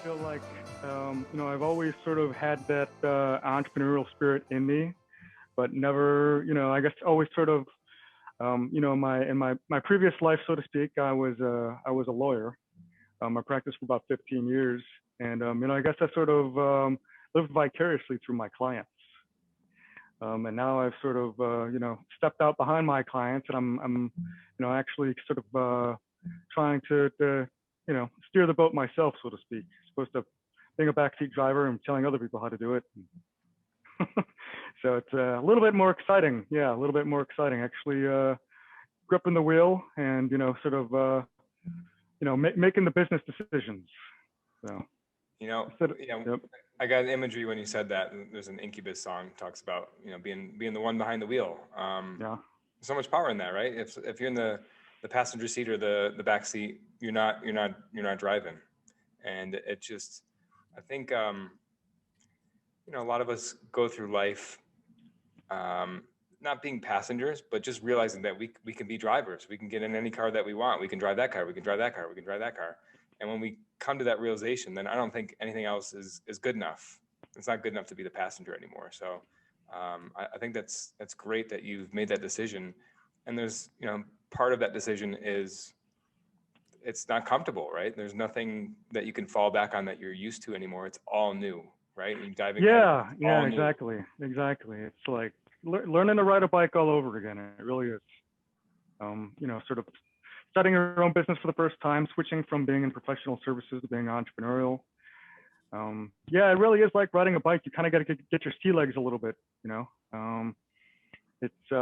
feel like, I've always sort of had that entrepreneurial spirit in me, but never, I guess always sort of, my previous life, so to speak, I was a lawyer. I practiced for about 15 years, and I guess I sort of lived vicariously through my clients. And now I've sort of, stepped out behind my clients, and actually sort of trying to steer the boat myself, so to speak, as opposed to being a backseat driver and telling other people how to do it. So it's a little bit more exciting. Yeah, a little bit more exciting. Actually, gripping the wheel and, sort of, making the business decisions. So, Yep. I got an imagery when you said that. There's an Incubus song talks about, being the one behind the wheel. Yeah. So much power in that, right? If you're in the passenger seat or the back seat, you're not driving, and it just, I think, a lot of us go through life, not being passengers, but just realizing that we can be drivers. We can get in any car that we want. We can drive that car. We can drive that car. We can drive that car. And when we come to that realization, then I don't think anything else is good enough. It's not good enough to be the passenger anymore. So I think that's great that you've made that decision. And there's, part of that decision is it's not comfortable, right? There's nothing that you can fall back on that you're used to anymore. It's all new, right? And diving Yeah, head, yeah, all new. exactly. It's like learning to ride a bike all over again. It really is. Sort of starting your own business for the first time, switching from being in professional services to being entrepreneurial. Yeah, it really is like riding a bike. You kind of got to get your sea legs a little bit. It's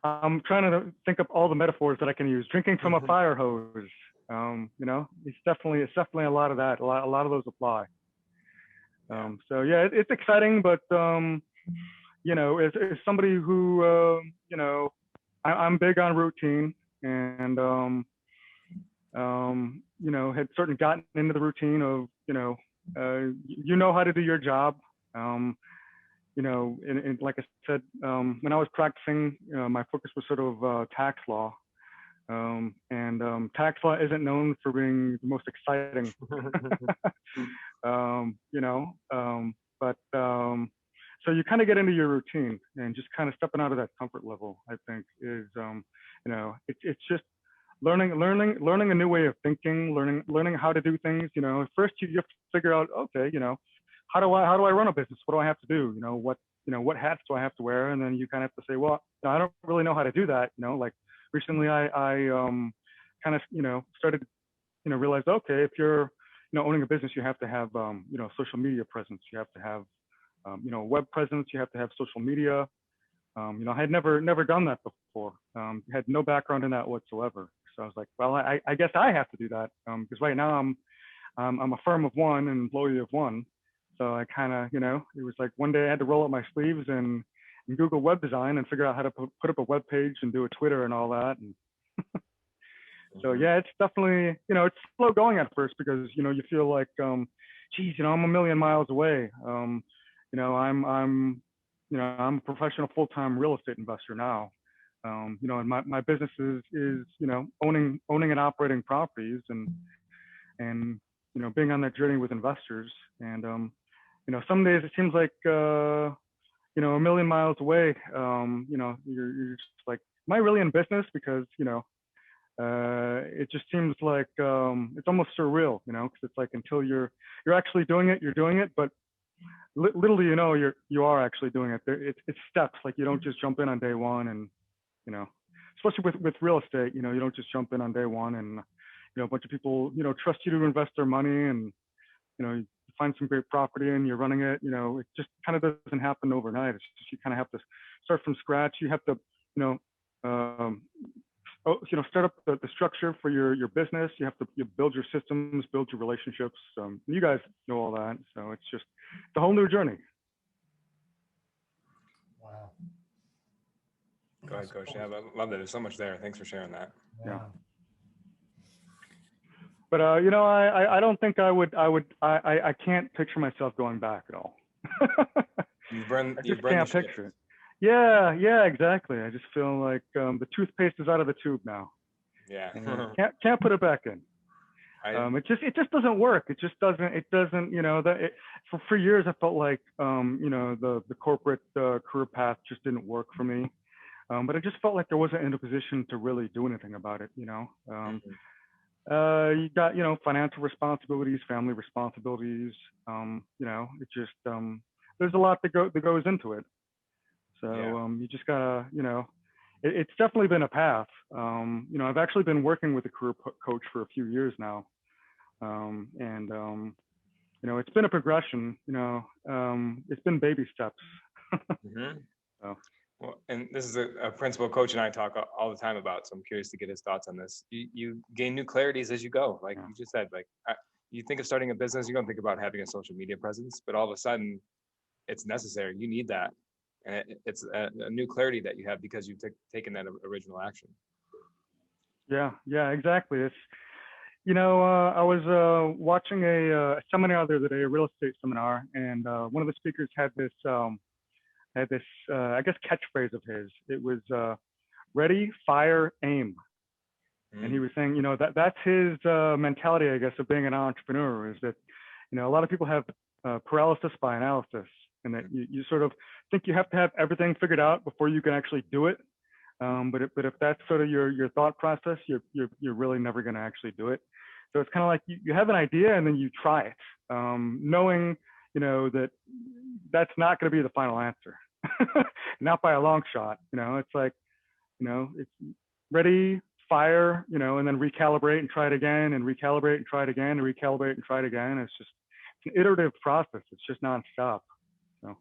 I'm trying to think of all the metaphors that I can use. Drinking from a fire hose. It's definitely a lot of that. A lot of those apply. So yeah, it's exciting, but as somebody who I'm big on routine, and had certainly gotten into the routine of how to do your job. And like I said, when I was practicing, my focus was sort of tax law. And tax law isn't known for being the most exciting. But so you kind of get into your routine, and just kind of stepping out of that comfort level, I think, is it's just learning a new way of thinking, learning how to do things. First you have to figure out, okay, how do I run a business? What do I have to do? What hats do I have to wear? And then you kind of have to say, well, I don't really know how to do that. Like recently I kind of started realized, okay, if you're owning a business, you have to have social media presence. You have to have web presence. You have to have social media. I had never done that before. Had no background in that whatsoever. So I was like, well, I guess I have to do that, because right now I'm a firm of one and employee of one. So I kind of, it was like one day I had to roll up my sleeves and Google web design and figure out how to put up a web page and do a Twitter and all that. And so yeah, it's definitely, it's slow going at first, because you feel like, geez, I'm a million miles away. I'm a professional full-time real estate investor now. And my business is owning and operating properties, and being on that journey with investors. And some days it seems like a million miles away. You're just like, am I really in business? Because it just seems like it's almost surreal, because it's like until you're actually doing it, you're doing it, but little do you know, you are actually doing it. It's steps. Like you don't just jump in on day one, and especially with real estate, you don't just jump in on day one, and a bunch of people trust you to invest their money, and you find some great property and you're running it. It just kind of doesn't happen overnight. It's just, you kind of have to start from scratch. You have to start up the structure for your business. You have to build your systems, build your relationships. You guys know all that. So it's just a whole new journey. Wow. Go ahead, Coach. Yeah, I love that. There's so much there. Thanks for sharing that. Yeah. But I don't think I can't picture myself going back at all. You burned can't the ship. picture it. Yeah, exactly. I just feel like the toothpaste is out of the tube now. Yeah. Can't put it back in. It just doesn't work. It doesn't, for years I felt like, the corporate career path just didn't work for me. But I just felt like there wasn't in a position to really do anything about it. Mhm. You got, financial responsibilities, family responsibilities. It just, there's a lot that goes into it. So Yeah. you just gotta, it's definitely been a path. I've actually been working with a career coach for a few years now. And it's been a progression. It's been baby steps. Mhm. So Well, and this is a principal coach and I talk all the time about, so I'm curious to get his thoughts on this. You gain new clarities as you go. Like yeah, you just said, like you think of starting a business, you don't think about having a social media presence, but all of a sudden it's necessary. You need that. And it's a new clarity that you have because you've taken that original action. yeah, exactly. I was watching a seminar the other day, a real estate seminar, and one of the speakers had this I guess catchphrase of his. It was ready, fire, aim. And he Mm, was saying, that's his mentality, I guess, of being an entrepreneur, is that, a lot of people have paralysis by analysis, and that mm, you sort of think you have to have everything figured out before you can actually do it. But if that's sort of your thought process, you're really never going to actually do it. So it's kind of like you have an idea and then you try it, knowing, that that's not going to be the final answer, not by a long shot. It's like, it's ready, fire, and then recalibrate and try it again, and recalibrate and try it again, and recalibrate and try it again. It's an iterative process. It's just nonstop. So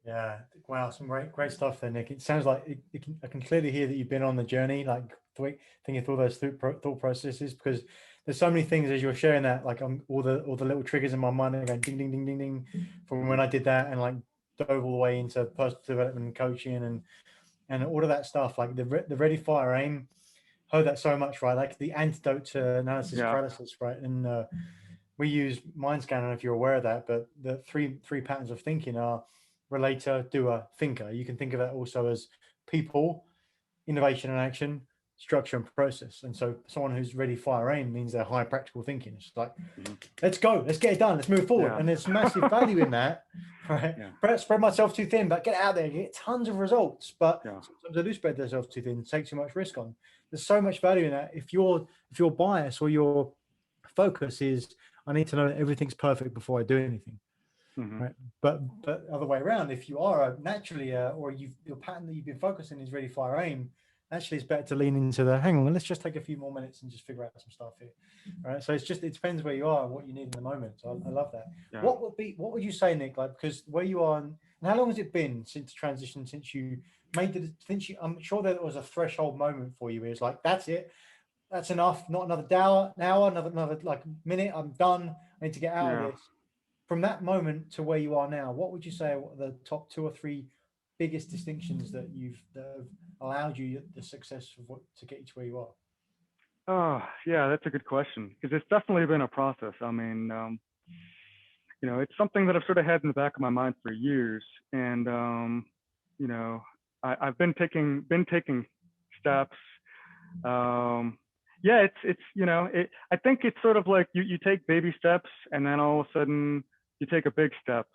Yeah, wow, some great stuff there, Nick. It sounds like I can clearly hear that you've been on the journey, like thinking through all those thought processes, because there's so many things as you're sharing that, like all the little triggers in my mind are going ding ding ding ding ding from when I did that, and like dove all the way into personal development and coaching and all of that stuff, like the ready, fire, aim. Heard that so much, right? Like the antidote to analysis yeah, paralysis, right? And we use mind scan. I don't know if you're aware of that, but the three patterns of thinking are relator, doer, thinker. You can think of that also as people, innovation and action, structure and process. And so someone who's ready, fire, aim means they're high practical thinking. It's like, let's go, let's get it done, let's move forward. yeah, And there's massive value in that, right? yeah, Spread myself too thin, but get out there, get tons of results. But yeah, sometimes I do spread themselves too thin, take too much risk on. There's so much value in that. If your bias or your focus is, I need to know that everything's perfect before I do anything. mm-hmm. Right, but other way around, if you are naturally or your pattern that you've been focusing is ready, fire, aim, actually it's better to lean into the hang on, let's just take a few more minutes and just figure out some stuff here. All right, so it depends where you are and what you need in the moment. So I love that. Yeah. What would you say, Nick, like, because where you are and how long has it been since transition, since you I'm sure there was a threshold moment for you where it's like, that's it, that's enough, not another hour, another like minute, I'm done, I need to get out of Yeah. this. From that moment to where you are now, what would you say are the top 2 or 3 biggest distinctions that have allowed you the success of to get you to where you are? Oh, yeah, that's a good question, because it's definitely been a process. I mean, it's something that I've sort of had in the back of my mind for years, and you know, I've been taking steps. Yeah, I think it's sort of like you take baby steps, and then all of a sudden you take a big step.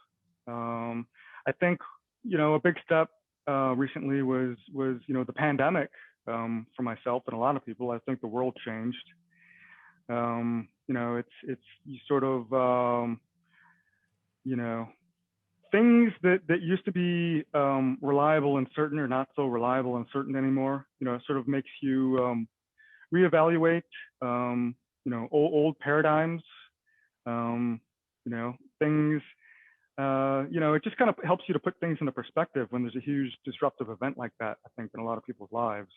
I think a big step recently was the pandemic, for myself and a lot of people. I think the world changed. It's you sort of you know things that used to be reliable and certain are not so reliable and certain anymore. It sort of makes you reevaluate old paradigms. um, Things. It just kind of helps you to put things into perspective when there's a huge disruptive event like that, I think, in a lot of people's lives.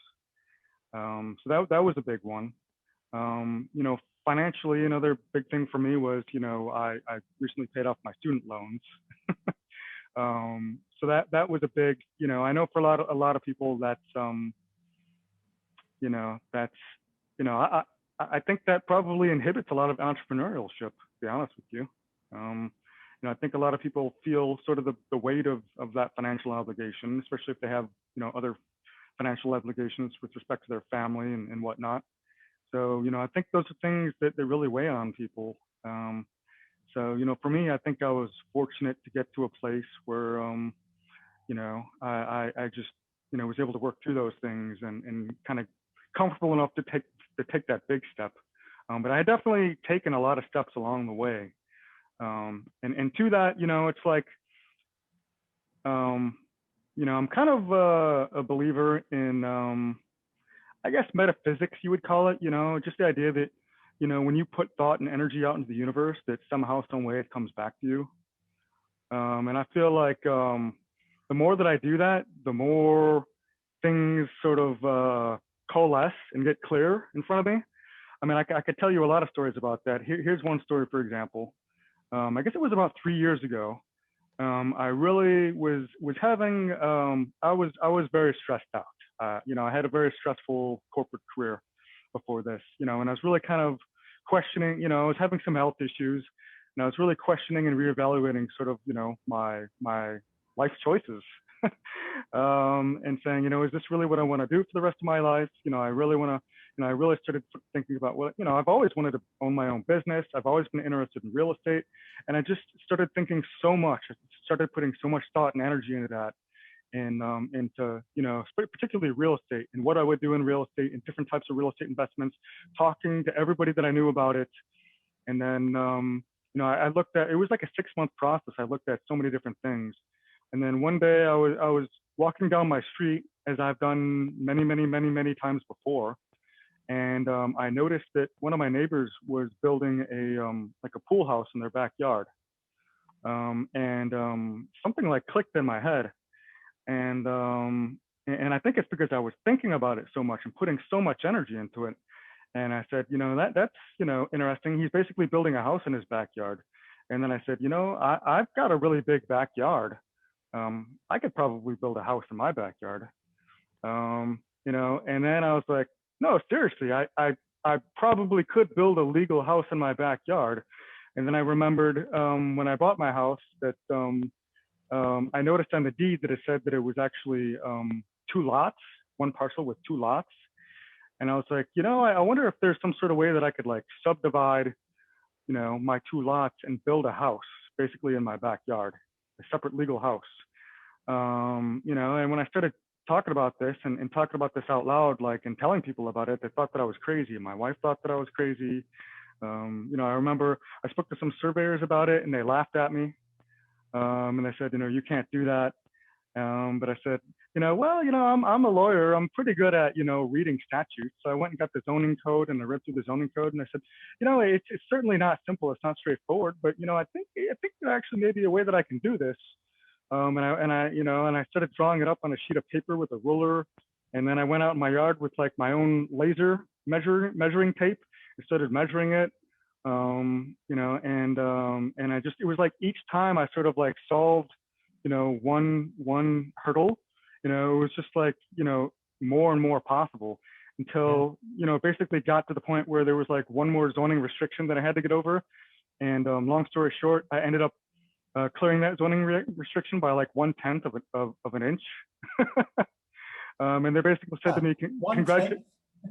So that was a big one. Financially, another big thing for me was, I recently paid off my student loans. So that was a big, I know for a lot of people that's, that's, I think that probably inhibits a lot of entrepreneurship, to be honest with you. I think a lot of people feel sort of the weight of that financial obligation, especially if they have, other financial obligations with respect to their family and whatnot. So, I think those are things that really weigh on people. So, for me, I think I was fortunate to get to a place where, I just, was able to work through those things and kind of comfortable enough to take that big step. But I had definitely taken a lot of steps along the way. And to that, it's like, I'm kind of a believer in, I guess, metaphysics, you would call it, just the idea that, when you put thought and energy out into the universe, that somehow, some way it comes back to you. And I feel like the more that I do that, the more things sort of coalesce and get clear in front of me. I mean, I could tell you a lot of stories about that. Here's one story, for example. I guess it was about 3 years ago. I really was having, I was very stressed out. I had a very stressful corporate career before this, and I was really kind of questioning, I was having some health issues, and I was really questioning and reevaluating sort of, my life choices, and saying, is this really what I want to do for the rest of my life? I really want to, I really started thinking about, well, I've always wanted to own my own business. I've always been interested in real estate, and I just started thinking so much. I started putting so much thought and energy into that, and into, particularly real estate and what I would do in real estate and different types of real estate investments, talking to everybody that I knew about it. And then, I looked at, it was like a 6-month process. I looked at so many different things. And then one day I was walking down my street, as I've done many, many, many, many times before. And I noticed that one of my neighbors was building like a pool house in their backyard. And something like clicked in my head. And I think it's because I was thinking about it so much and putting so much energy into it. And I said, that's, interesting. He's basically building a house in his backyard. And then I said, I've got a really big backyard. I could probably build a house in my backyard. And then I was like, no, seriously, I probably could build a legal house in my backyard. And then I remembered when I bought my house that I noticed on the deed that it said that it was actually 2 lots, one parcel with 2 lots. And I was like, I wonder if there's some sort of way that I could like subdivide, my 2 lots and build a house basically in my backyard, a separate legal house. And when I started talking about this and talking about this out loud, like, and telling people about it, they thought that I was crazy. My wife thought that I was crazy. I remember I spoke to some surveyors about it and they laughed at me. And they said, you can't do that. But I said, well, I'm a lawyer. I'm pretty good at, reading statutes. So I went and got the zoning code and I read through the zoning code and I said, it's certainly not simple. It's not straightforward, but, I think there actually may be a way that I can do this. And I started drawing it up on a sheet of paper with a ruler. And then I went out in my yard with like my own laser measuring tape and started measuring it. And it was like each time I sort of like solved, one hurdle, it was just like, more and more possible until, basically got to the point where there was like one more zoning restriction that I had to get over. And long story short, I ended up clearing that zoning restriction by like 1/10 of an inch. And they basically said to me, congratulations.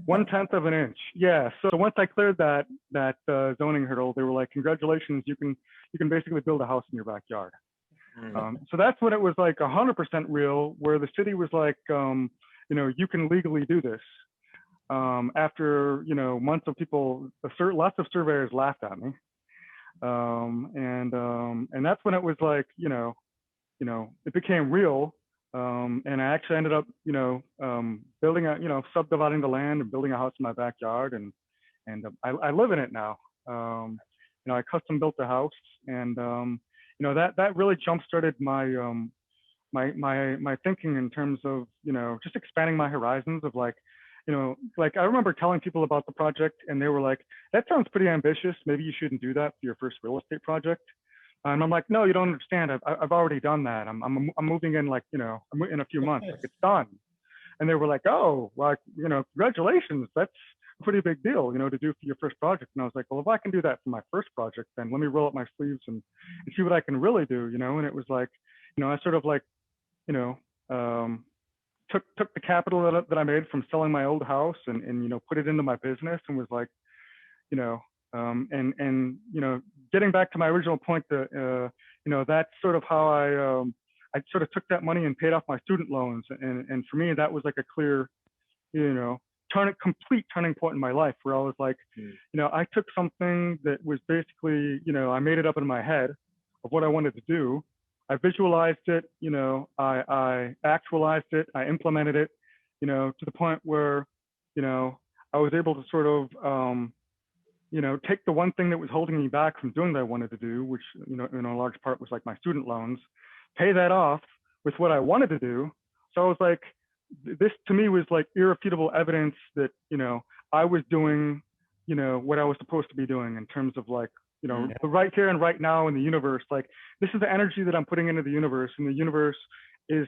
1/10 of an inch. Yeah. So once I cleared that zoning hurdle, they were like, congratulations, you can basically build a house in your backyard. So that's when it was like 100% real, where the city was like, you can legally do this. After, months of people, lots of surveyors laughed at me. And that's when it was like, it became real. And I actually ended up, building subdividing the land and building a house in my backyard, and I live in it now. I custom built the house, and that really jump started my my thinking in terms of just expanding my horizons of like, like I remember telling people about the project, and they were like, "That sounds pretty ambitious. Maybe you shouldn't do that for your first real estate project." And I'm like, no, you don't understand. I've already done that. I'm moving in like, in a few months, like it's done. And they were like, oh, well, congratulations. That's a pretty big deal, to do for your first project. And I was like, well, if I can do that for my first project, then let me roll up my sleeves and see what I can really do, And it was like, I sort of like, took the capital that I made from selling my old house and put it into my business, and was like, and getting back to my original point, that's sort of how I sort of took that money and paid off my student loans, and for me that was like a clear, complete turning point in my life, where I was like, I took something that was basically, I made it up in my head of what I wanted to do. I visualized it, I actualized it, I implemented it, to the point where, I was able to sort of, take the one thing that was holding me back from doing what I wanted to do, which, in a large part was like my student loans, pay that off with what I wanted to do. So I was like, this to me was like irrefutable evidence that, I was doing, what I was supposed to be doing in terms of like, the right here and right now in the universe. Like, this is the energy that I'm putting into the universe, and the universe is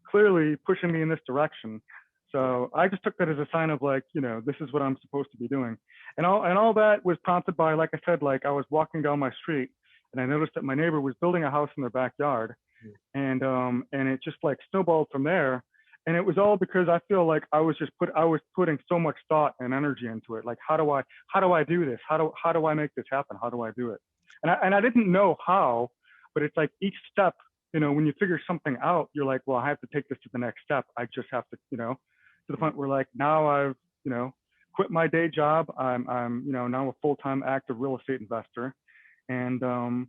clearly pushing me in this direction. So I just took that as a sign of like, this is what I'm supposed to be doing. And all that was prompted by, like I said, like I was walking down my street and I noticed that my neighbor was building a house in their backyard, and it just like snowballed from there. And it was all because I feel like I was putting so much thought and energy into it. Like, how do I do this? How do I make this happen? How do I do it? And I didn't know how, but it's like each step, when you figure something out, you're like, well, I have to take this to the next step. I just have to, to the point where like now I've, quit my day job. I'm now a full-time active real estate investor. And, I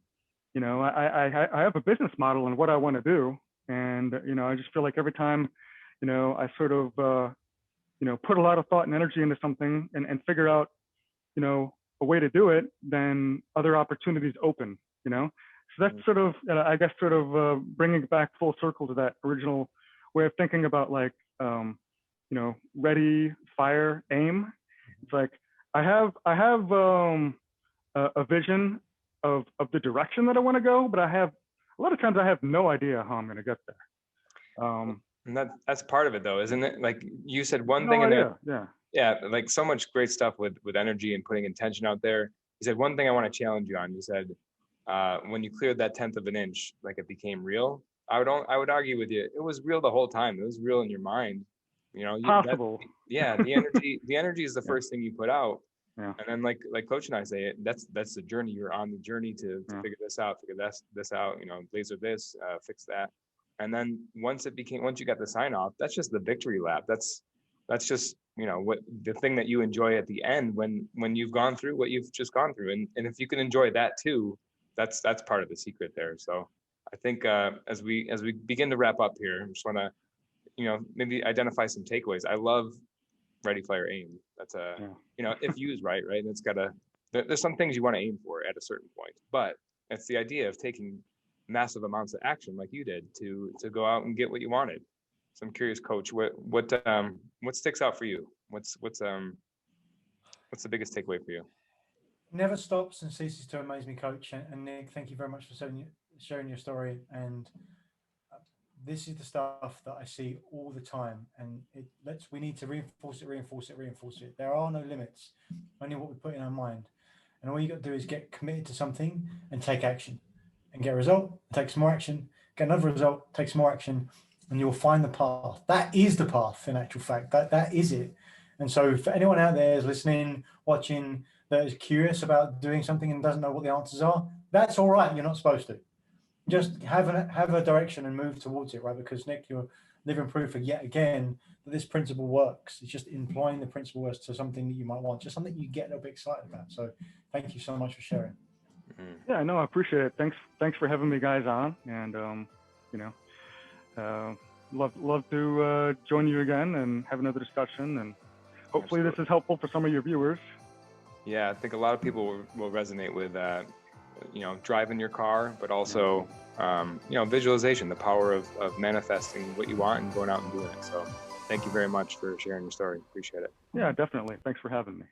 have a business model and what I want to do. And, I just feel like every time, I sort of, put a lot of thought and energy into something and figure out, a way to do it, then other opportunities open, So that's sort of, I guess, sort of bringing it back full circle to that original way of thinking about like, ready, fire, aim. It's like, I have a vision of the direction that I want to go, but a lot of times I have no idea how I'm going to get there. And that's part of it though, isn't it? Like you said one no thing in idea. there, yeah, like so much great stuff with energy and putting intention out there. You said one thing I want to challenge you on. You said when you cleared that 1/10 of an inch, like it became real. I would argue with you, it was real the whole time. It was real in your mind. Possible. The energy is the first thing you put out. Yeah. And then like Coach and I say, that's the journey. You're on the journey to figure this out, this out, laser this, fix that. And then once you got the sign off, that's just the victory lap. That's just, what the thing that you enjoy at the end when you've gone through what you've just gone through. And if you can enjoy that too, that's part of the secret there. So I think as we begin to wrap up here, I just want to, maybe identify some takeaways. I love ready, fire, aim. That's if used right, and it's there's some things you want to aim for at a certain point, but it's the idea of taking massive amounts of action like you did to go out and get what you wanted. So I'm curious, Coach, what sticks out for you? What's the biggest takeaway for you? Never stops and ceases to amaze me, Coach. And Nick, thank you very much for sharing your story. And this is the stuff that I see all the time, and we need to reinforce it. There are no limits, only what we put in our mind. And all you got to do is get committed to something and take action, and get a result, take some more action, get another result, take some more action, and you'll find the path. That is the path, in actual fact. That is it. And so for anyone out there who's listening, watching, that is curious about doing something and doesn't know what the answers are, that's all right. You're not supposed to. Just have a direction and move towards it, right? Because Nick, you're living proof yet again that this principle works. It's just employing the principle as to something that you might want, just something you get a little bit excited about. So thank you so much for sharing. Yeah, no, I appreciate it. Thanks for having me guys on, and love to join you again and have another discussion, and hopefully this is helpful for some of your viewers. Yeah, I think a lot of people will resonate with driving your car, but also visualization, the power of manifesting what you want and going out and doing it. So thank you very much for sharing your story. Appreciate it. Yeah, definitely. Thanks for having me.